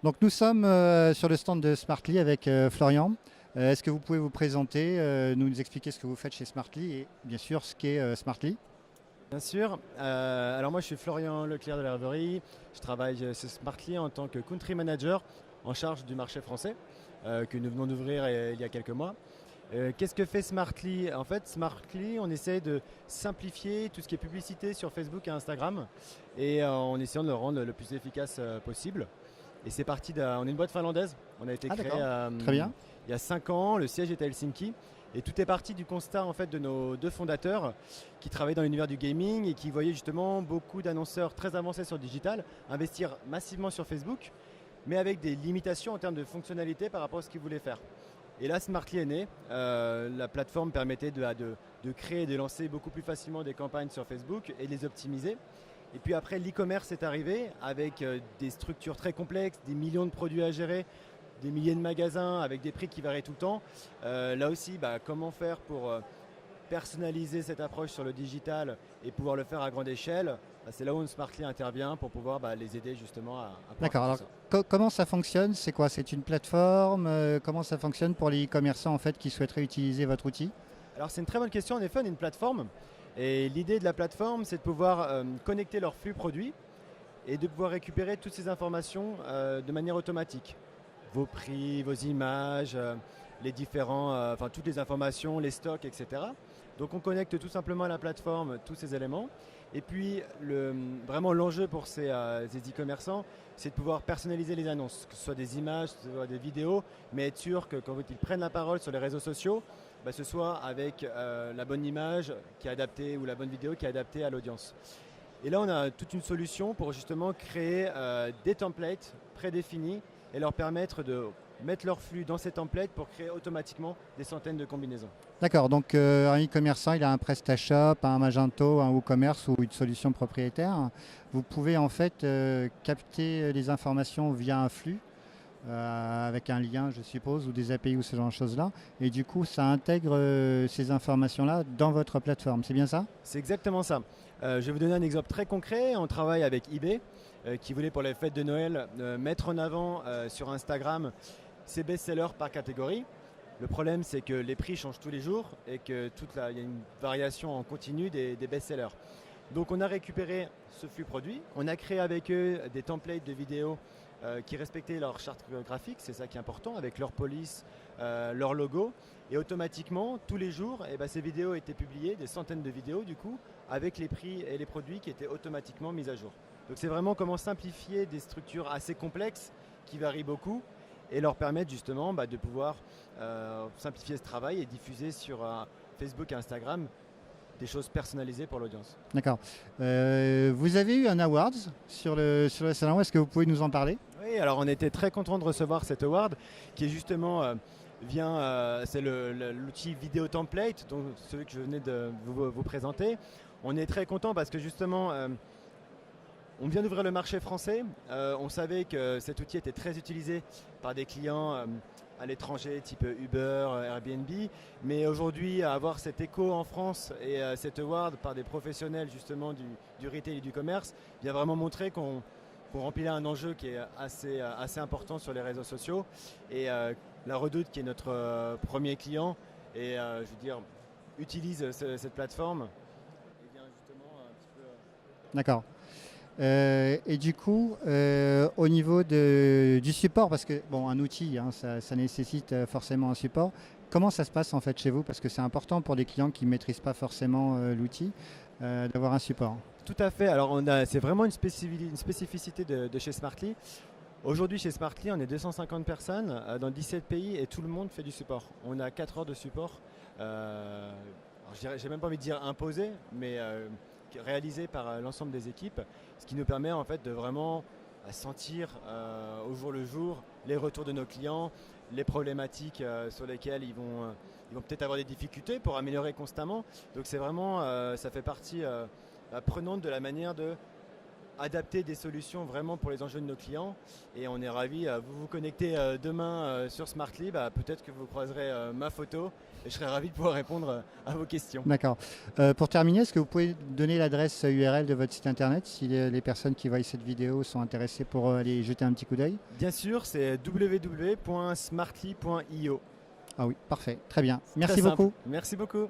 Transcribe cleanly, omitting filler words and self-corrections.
Donc nous sommes sur le stand de Smartly avec Florian. Est-ce que vous pouvez vous présenter, nous expliquer ce que vous faites chez Smartly et bien sûr ce qu'est Smartly? Bien sûr. Alors moi je suis Florian Leclerc de l'Herberie. Je travaille chez Smartly en tant que country manager en charge du marché français que nous venons d'ouvrir il y a quelques mois. Qu'est-ce que fait Smartly? En fait, Smartly, on essaie de simplifier tout ce qui est publicité sur Facebook et Instagram et en essayant de le rendre le plus efficace possible. Et c'est parti on est une boîte finlandaise. On a été créé d'accord. Très bien. il y a 5 ans. Le siège est à Helsinki. Et tout est parti du constat en fait de nos deux fondateurs qui travaillaient dans l'univers du gaming et qui voyaient justement beaucoup d'annonceurs très avancés sur le digital investir massivement sur Facebook, mais avec des limitations en termes de fonctionnalité par rapport à ce qu'ils voulaient faire. Et là, Smartly est né. La plateforme permettait de créer et de lancer beaucoup plus facilement des campagnes sur Facebook et de les optimiser. Et puis après, l'e-commerce est arrivé avec des structures très complexes, des millions de produits à gérer, des milliers de magasins avec des prix qui varient tout le temps. Là aussi, comment faire pour personnaliser cette approche sur le digital et pouvoir le faire à grande échelle? C'est là où Smartly intervient pour pouvoir les aider justement à pouvoir D'accord. faire Alors tout ça. comment ça fonctionne? C'est quoi? C'est une plateforme? Comment ça fonctionne pour les e-commerçants en fait qui souhaiteraient utiliser votre outil? Alors c'est une très bonne question. En effet, on est une plateforme. Et l'idée de la plateforme, c'est de pouvoir connecter leurs flux produits et de pouvoir récupérer toutes ces informations de manière automatique. Vos prix, vos images, les différents, toutes les informations, les stocks, etc. Donc on connecte tout simplement à la plateforme tous ces éléments. Et puis vraiment l'enjeu pour ces e-commerçants, c'est de pouvoir personnaliser les annonces, que ce soit des images, que ce soit des vidéos, mais être sûr que quand ils prennent la parole sur les réseaux sociaux, ce soit avec la bonne image qui est adaptée ou la bonne vidéo qui est adaptée à l'audience. Et là, on a toute une solution pour justement créer des templates prédéfinis et leur permettre de mettre leur flux dans ces templates pour créer automatiquement des centaines de combinaisons. D'accord. Donc un e-commerçant, il a un PrestaShop, un Magento, un WooCommerce ou une solution propriétaire. Vous pouvez en fait capter les informations via un flux. Avec un lien, je suppose, ou des API ou ce genre de choses-là. Et du coup, ça intègre ces informations-là dans votre plateforme. C'est bien ça? C'est exactement ça. Je vais vous donner un exemple très concret. On travaille avec eBay qui voulait pour les fêtes de Noël mettre en avant sur Instagram ses best-sellers par catégorie. Le problème, c'est que les prix changent tous les jours et qu'il y a une variation en continu des best-sellers. Donc on a récupéré ce flux produit, on a créé avec eux des templates de vidéos qui respectaient leur charte graphique, c'est ça qui est important, avec leur police, leur logo. Et automatiquement, tous les jours, ces vidéos étaient publiées, des centaines de vidéos du coup, avec les prix et les produits qui étaient automatiquement mis à jour. Donc c'est vraiment comment simplifier des structures assez complexes qui varient beaucoup et leur permettre justement de pouvoir simplifier ce travail et diffuser sur Facebook et Instagram des choses personnalisées pour l'audience. D'accord. Vous avez eu un awards sur le salon. Est-ce que vous pouvez nous en parler? Oui, alors on était très content de recevoir cet award qui est justement c'est l'outil vidéo template, donc celui que je venais de vous présenter. On est très content parce que justement on vient d'ouvrir le marché français. On savait que cet outil était très utilisé par des clients à l'étranger, type Uber, Airbnb. Mais aujourd'hui, avoir cet écho en France et cet award par des professionnels justement du retail et du commerce vient vraiment montrer qu'on remplit un enjeu qui est assez important sur les réseaux sociaux. Et la Redoute, qui est notre premier client, et utilise cette plateforme. Et vient justement un petit peu. D'accord. Et du coup, au niveau du support, parce que bon, un outil, ça nécessite forcément un support. Comment ça se passe en fait chez vous? Parce que c'est important pour des clients qui ne maîtrisent pas forcément l'outil d'avoir un support. Tout à fait. Alors c'est vraiment une spécificité de chez Smartly. Aujourd'hui chez Smartly, on est 250 personnes dans 17 pays et tout le monde fait du support. On a 4 heures de support. J'ai même pas envie de dire imposé, mais réalisé par l'ensemble des équipes, ce qui nous permet en fait de vraiment sentir au jour le jour les retours de nos clients, les problématiques sur lesquelles ils vont peut-être avoir des difficultés pour améliorer constamment. Donc c'est vraiment, ça fait partie prenante de la manière de adapter des solutions vraiment pour les enjeux de nos clients. Et on est ravis. Vous vous connectez demain sur Smartly, peut-être que vous croiserez ma photo et je serai ravi de pouvoir répondre à vos questions. D'accord. Pour terminer, est-ce que vous pouvez donner l'adresse URL de votre site internet si les personnes qui voient cette vidéo sont intéressées pour aller jeter un petit coup d'œil? Bien sûr, c'est www.smartly.io. Ah oui, parfait, très bien. Merci Très simple. beaucoup. Merci beaucoup.